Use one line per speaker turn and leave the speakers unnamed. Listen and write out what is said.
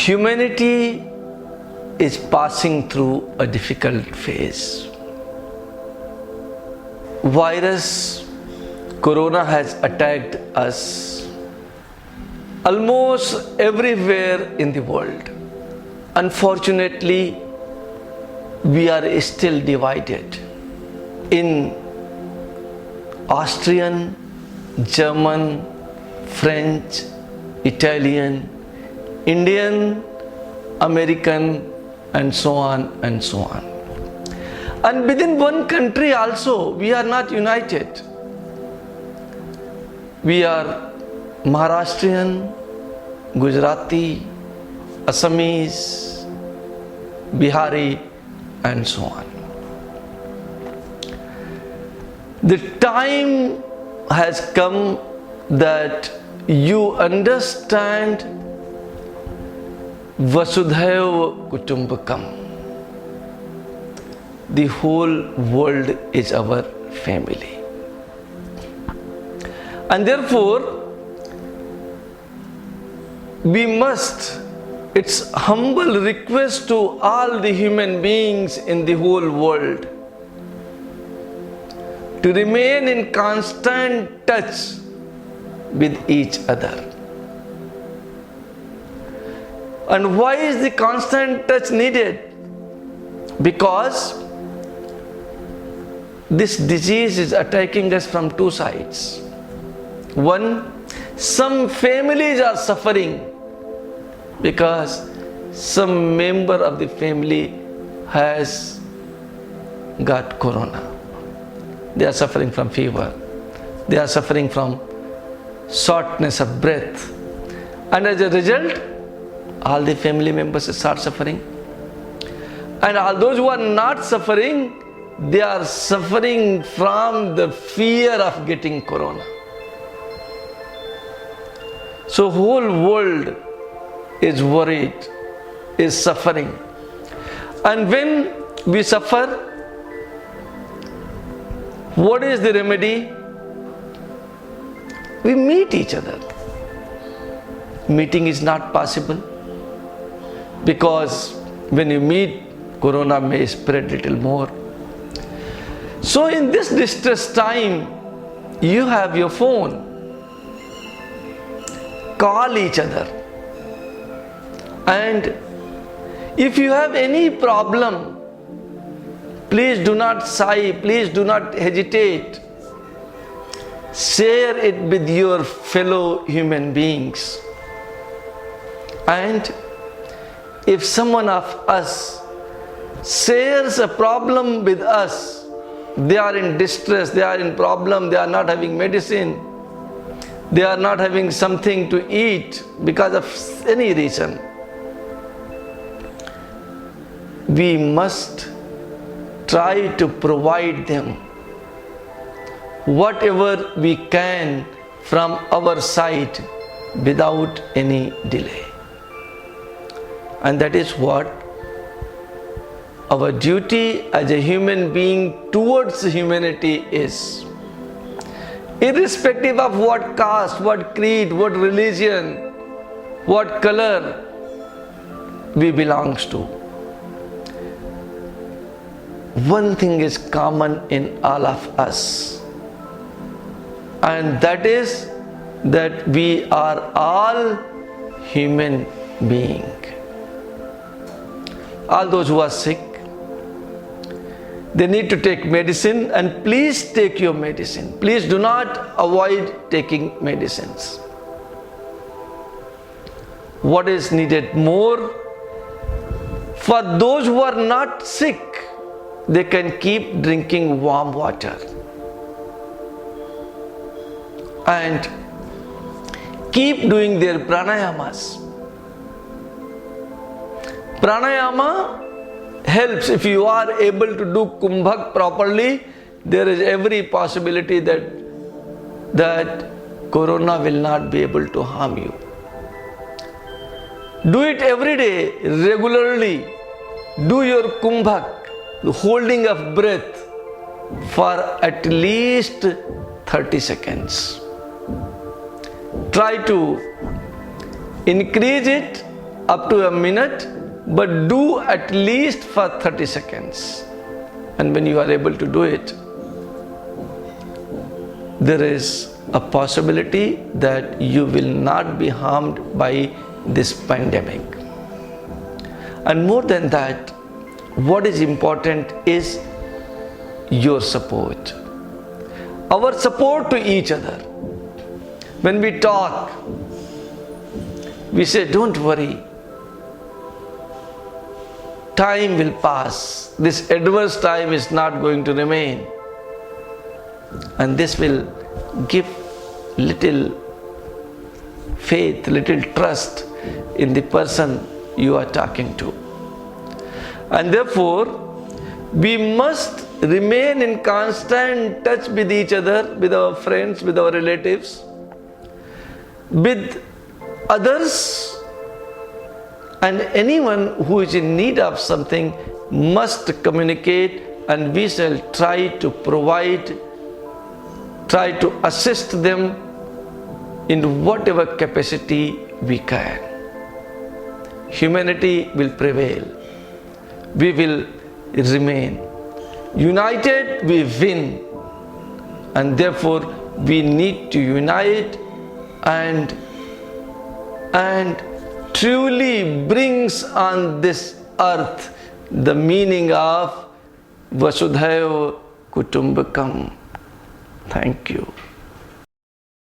Humanity is passing through a difficult phase. Virus Corona has attacked us almost everywhere in the world. Unfortunately, we are still divided in Austrian, German, French, Italian, Indian, American, and so on and so on. And within one country also, we are not united. We are Maharashtrian, Gujarati, Assamese, Bihari, and so on. The time has come that you understand Vasudhaiva Kutumbakam. The whole world is our family. And therefore, we must, it's humble request to all the human beings in the whole world to remain in constant touch with each other. And why is the constant touch needed? Because this disease is attacking us from two sides. One, some families are suffering because some member of the family has got corona. They are suffering from fever. They are suffering from shortness of breath. And as a result, all the family members start suffering. And all those who are not suffering, they are suffering from the fear of getting corona. So whole world is worried, is suffering. And when we suffer, what is the remedy? We meet each other. Meeting is not possible because when you meet, corona may spread little more. So in this distress time, you have your phone. Call each other. And if you have any problem, please do not sigh, please do not hesitate. Share it with your fellow human beings. And if someone of us shares a problem with us, they are in distress, they are in problem, they are not having medicine, they are not having something to eat because of any reason, we must try to provide them whatever we can from our side without any delay. And that is what our duty as a human being towards humanity is. Irrespective of what caste, what creed, what religion, what color we belongs to. One thing is common in all of us, and that is that we are all human beings. All those who are sick, they need to take medicine, and please take your medicine. Please do not avoid taking medicines. What is needed more? For those who are not sick, they can keep drinking warm water and keep doing their pranayamas. Pranayama helps. If you are able to do kumbhak properly, there is every possibility that corona will not be able to harm you. Do it every day, regularly. Do your kumbhak, the holding of breath, for at least 30 seconds. Try to increase it up to a minute, but do at least for 30 seconds. And when you are able to do it, there is a possibility that you will not be harmed by this pandemic. And more than that, what is important is your support. Our support to each other. When we talk, we say, don't worry. Time will pass. This adverse time is not going to remain. And this will give little faith, little trust in the person you are talking to. And therefore, we must remain in constant touch with each other, with our friends, with our relatives, with others, and anyone who is in need of something must communicate, and we shall try to provide, try to assist them in whatever capacity we can. Humanity will prevail. We will remain. United we win. And therefore we need to unite and truly brings on this earth the meaning of Vasudhaiva Kutumbakam. Thank you.